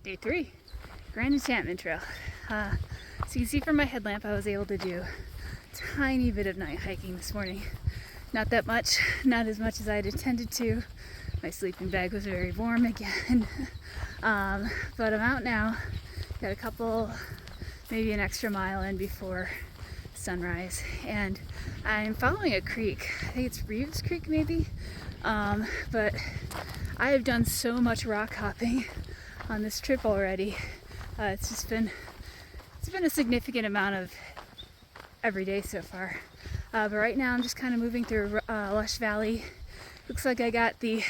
Day 3, Grand Enchantment Trail. So you can see from my headlamp I was able to do a tiny bit of night hiking this morning. Not that much, not as much as I had intended to. My sleeping bag was very warm again. But I'm out now. Got a couple, maybe an extra mile in before sunrise. And I'm following a creek. I think it's Reeves Creek maybe. But I have done so much rock hopping on this trip already. It's been a significant amount of every day so far. But right now I'm just kind of moving through Lush Valley. Looks like I got the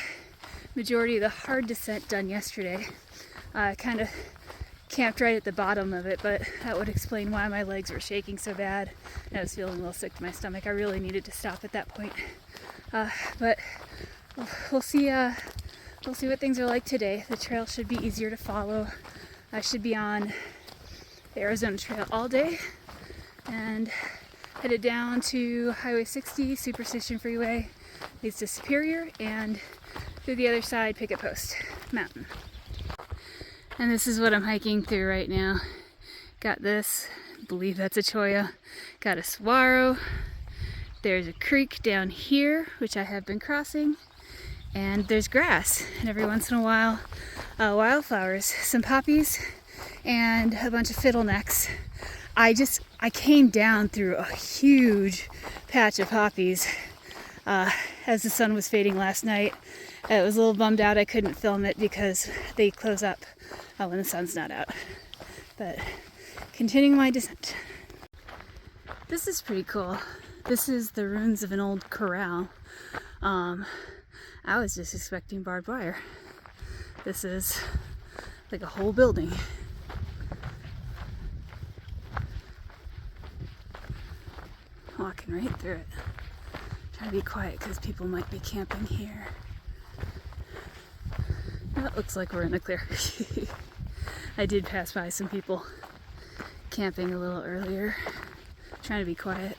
majority of the hard descent done yesterday. Kind of camped right at the bottom of it, but that would explain why my legs were shaking so bad. I was feeling a little sick to my stomach. I really needed to stop at that point. But we'll see what things are like today. The trail should be easier to follow. I should be on the Arizona Trail all day and headed down to Highway 60, Superstition Freeway, leads to Superior, and through the other side, Picket Post Mountain. And this is what I'm hiking through right now. Got this, I believe that's a cholla. Got a saguaro. There's a creek down here, which I have been crossing. And there's grass, and every once in a while, wildflowers, some poppies, and a bunch of fiddlenecks. I came down through a huge patch of poppies as the sun was fading last night. I was a little bummed out I couldn't film it because they close up when the sun's not out. But continuing my descent. This is pretty cool. This is the ruins of an old corral. I was just expecting barbed wire. This is like a whole building. Walking right through it. Trying to be quiet because people might be camping here. That looks like we're in the clear. I did pass by some people camping a little earlier. Trying to be quiet.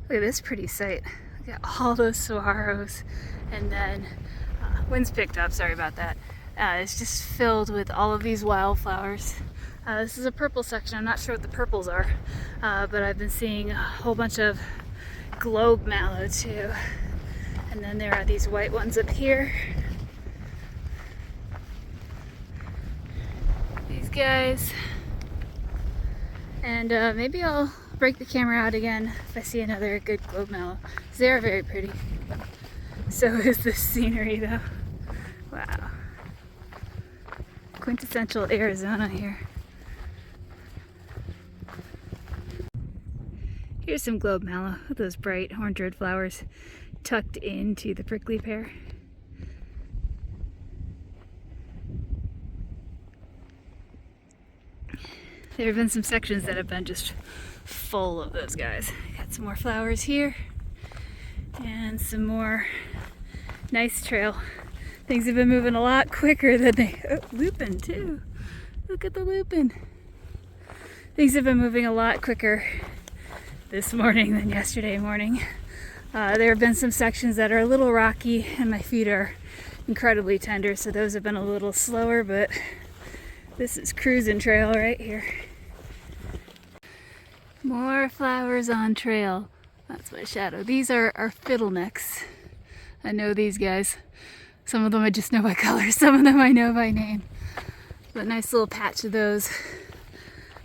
Look at this pretty sight. Look at all those saguaros, and then wind's picked up, sorry about that. It's just filled with all of these wildflowers. This is a purple section. I'm not sure what the purples are, but I've been seeing a whole bunch of globe mallow too. And then there are these white ones up here. These guys. And maybe I'll break the camera out again if I see another good globe mallow. They are very pretty. So is the scenery though. Wow. Quintessential Arizona here. Here's some globe mallow with those bright orange red flowers tucked into the prickly pear. There have been some sections that have been just full of those guys. Got some more flowers here and some more nice trail. Things have been moving a lot quicker than lupin too. Look at the lupin. Things have been moving a lot quicker this morning than yesterday morning. There have been some sections that are a little rocky and my feet are incredibly tender, so those have been a little slower, but this is cruising trail right here. More flowers on trail. That's my shadow. These are fiddlenecks. I know these guys. Some of them I just know by color, some of them I know by name. But nice little patch of those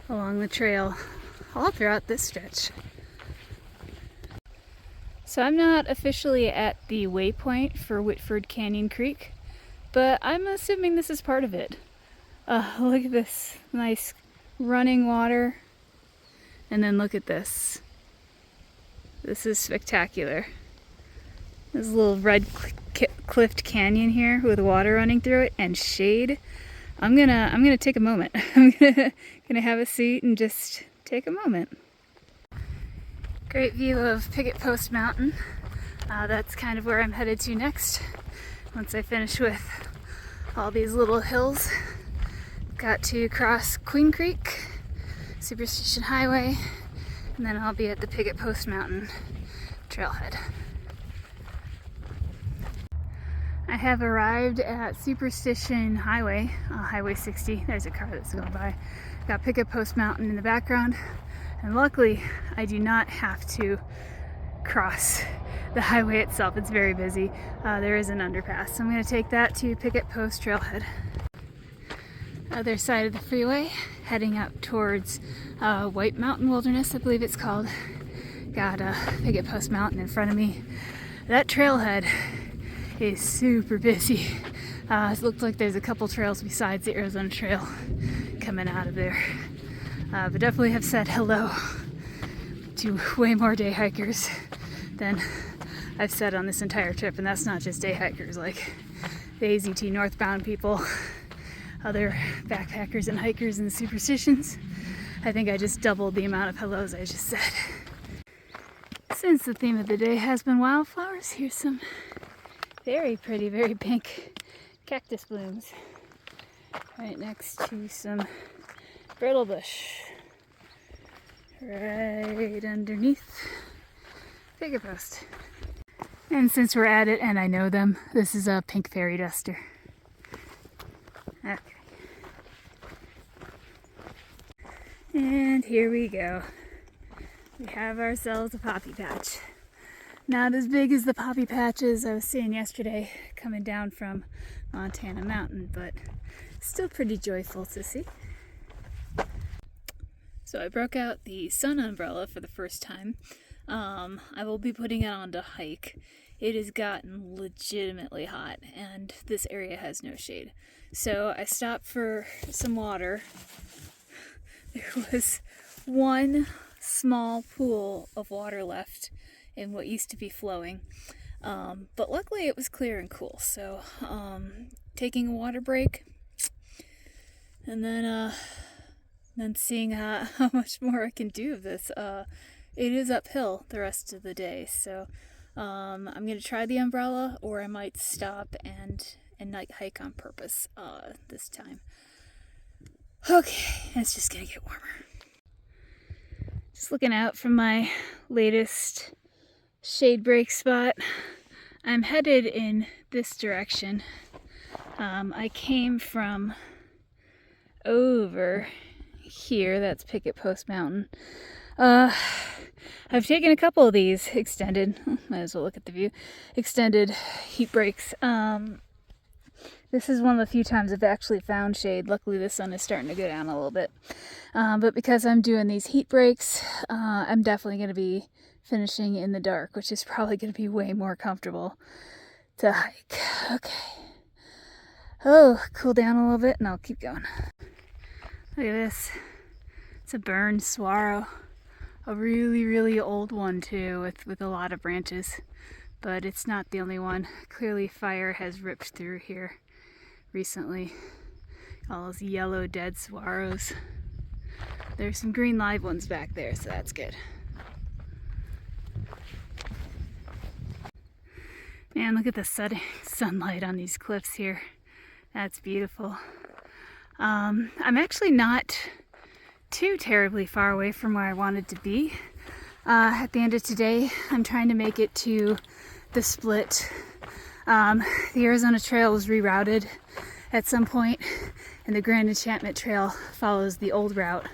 along the trail all throughout this stretch. So I'm not officially at the waypoint for Whitford Canyon Creek, but I'm assuming this is part of it. Look at this nice running water. And then look at this. This is spectacular. There's a little red cliffed canyon here with water running through it and shade. I'm gonna take a moment. I'm gonna have a seat and just take a moment. Great view of Picket Post Mountain. That's kind of where I'm headed to next. Once I finish with all these little hills. Got to cross Queen Creek, Superstition Highway, and then I'll be at the Picket Post Mountain trailhead. I have arrived at Superstition Highway, Highway 60. There's a car that's going by. Got Picket Post Mountain in the background, and luckily I do not have to cross the highway itself. It's very busy. There is an underpass, so I'm going to take that to Picket Post Trailhead. Other side of the freeway, heading up towards White Mountain Wilderness, I believe it's called. Got Picket Post Mountain in front of me. That trailhead is super busy. It looks like there's a couple trails besides the Arizona Trail coming out of there. But definitely have said hello to way more day hikers than I've said on this entire trip, and that's not just day hikers, like the AZT northbound people, other backpackers and hikers and superstitions. I think I just doubled the amount of hellos I just said. Since the theme of the day has been wildflowers, here's some very pretty, very pink cactus blooms right next to some brittle bush right underneath Picket Post. And since we're at it and I know them, this is a pink fairy duster. Okay. And here we go. We have ourselves a poppy patch. Not as big as the poppy patches I was seeing yesterday coming down from Montana Mountain, but still pretty joyful to see. So I broke out the sun umbrella for the first time. I will be putting it on to hike. It has gotten legitimately hot and this area has no shade. So I stopped for some water. There was one small pool of water left in what used to be flowing, but luckily it was clear and cool, so taking a water break and then seeing how much more I can do of this. It is uphill the rest of the day, so I'm going to try the umbrella, or I might stop and night hike on purpose this time. Okay, it's just going to get warmer. Just looking out from my latest shade break spot. I'm headed in this direction. I came from over here, that's Picket Post Mountain. I've taken a couple of these extended, might as well look at the view, extended heat breaks. This is one of the few times I've actually found shade. Luckily the sun is starting to go down a little bit. But because I'm doing these heat breaks, I'm definitely going to be finishing in the dark, which is probably going to be way more comfortable to hike. Okay. Oh, cool down a little bit and I'll keep going. Look at this. It's a burned saguaro. A really, really old one too, with a lot of branches. But it's not the only one. Clearly fire has ripped through here recently. All those yellow dead saguaros. There's some green live ones back there, so that's good. Man, look at the setting sunlight on these cliffs here. That's beautiful. I'm actually not too terribly far away from where I wanted to be. At the end of today, I'm trying to make it to the split. The Arizona Trail was rerouted at some point, and the Grand Enchantment Trail follows the old route.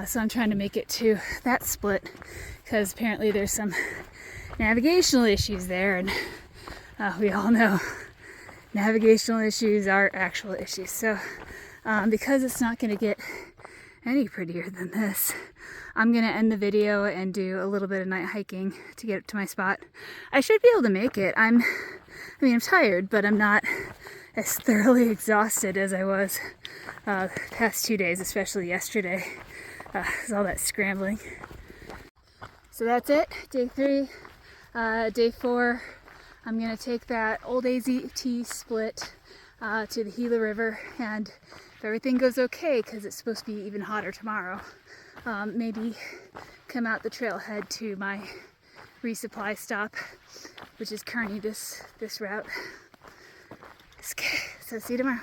So I'm trying to make it to that split, because apparently there's some navigational issues there, and we all know navigational issues are actual issues. So because it's not going to get any prettier than this, I'm going to end the video and do a little bit of night hiking to get to my spot. I should be able to make it. I'm tired, but I'm not as thoroughly exhausted as I was the past 2 days, especially yesterday. All that scrambling. So that's it, day 3. Day 4, I'm going to take that old AZT split to the Gila River, and if everything goes okay, because it's supposed to be even hotter tomorrow, maybe come out the trailhead to my resupply stop, which is Kearney, this route. Okay, so see you tomorrow.